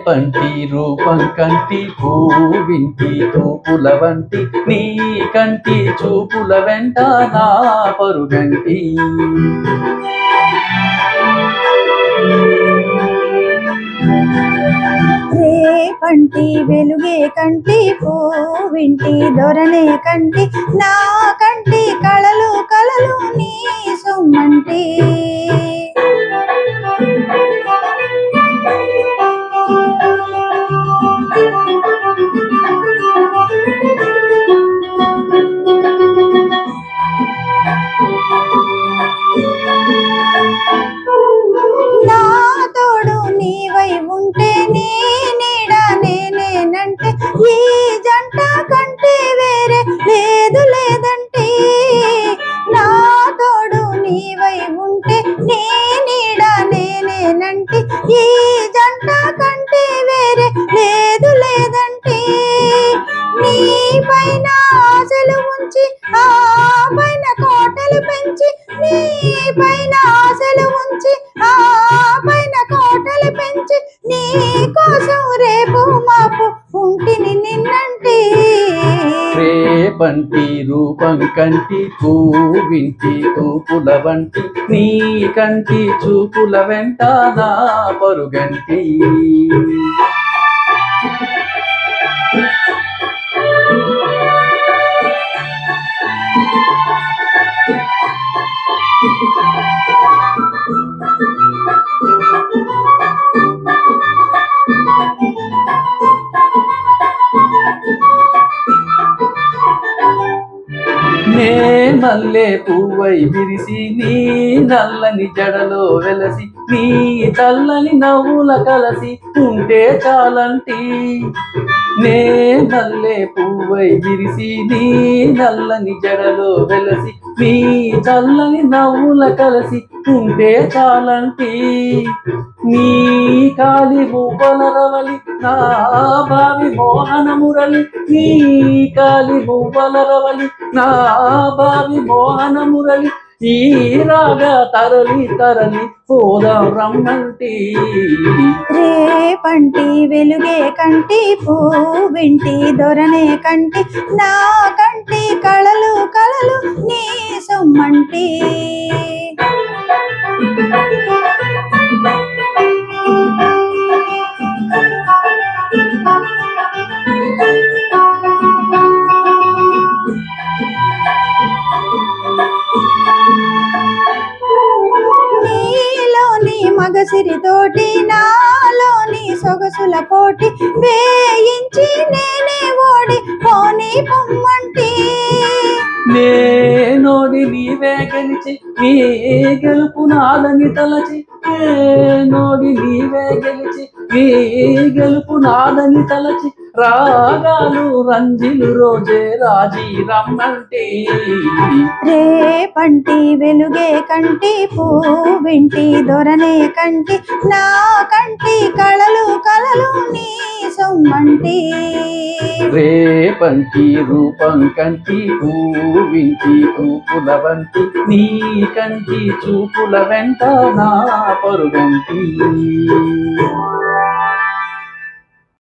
రేపంటి రూపం కంటి పూవింటి తూపుల వంటి నీ కంటి చూపుల వెంట నా పరుగంటి రేపంటి వెలుగే కంటి పూవింటి దొరనే కంటి నా కంటి కళలు కలలు నీ సొమ్మంటి నా తోడు నీవై ఉంటే నీ నీడ నేనేనంటే ఈ జంట కంటే వేరే లేదు లేదంటే నా తోడు నీవై ఉంటే నీ నీడ నేనేనంటే ఈ జంట కంటే వేరే లేదు లేదంటే నీ పైన ఆశలు ఉంచి ఆ పైన కోటలు పెంచి నీ పైన ఆశలు ఉంచి ఆ పైన కోటలు పెంచి నీ కోసం రేపు మాపు ఉంటిని నిన్నంటే రేపంటి రూపం కంటి పూవింటి తూపుల వంటి నీ కంటి చూపుల వెంట నా పరుగంటి నే మల్లె పువ్వై విరిసి నీ నల్లని జడలో వెలసి నీ చల్లని నవ్వుల కలసి ఉంటే చాలంటి నే మల్లె పువ్వై విరిసి నీ నల్లని జడలో వెలసి నీ చల్లని నవ్వుల కలసి ఉంటే చాలంటి నీ కాలి మువ్వల రవలి నా బావి మోహన మురళి నీ కాలి మువ్వల రవలి నా బావి మోహన మురళి ఈ రాగా తరలి తరలి పోదాం రమ్మంటి రేపంటి వెలుగే కంటి పూవింటి దొరనే కంటి నా కంటి కళలు కలలు నీ సొమ్మంటి నీలోని మగసిరితోటి నాలోని సొగసుల పోటీ వేయించి నేనే ఓడి పోనీ పొమ్మంటి నేనోడి నీవే గెలిచి నీ గెలుపు నాదని తలచి నేనోడి నీవే గెలిచి నీ గెలుపు నాదని తలచి రాగాలు రంజిలు రోజే రాజీ రమ్మంటే రేపంటి వెలుగే కంటి పూవింటి దొరనే కంటి నా కంటి కళలు కలలు నీ సొమ్మంటి రేపంటి రూపం కంటి పూవింటి తూపుల వంటి నీ కంటి చూపుల వెంట నా పరుగంటి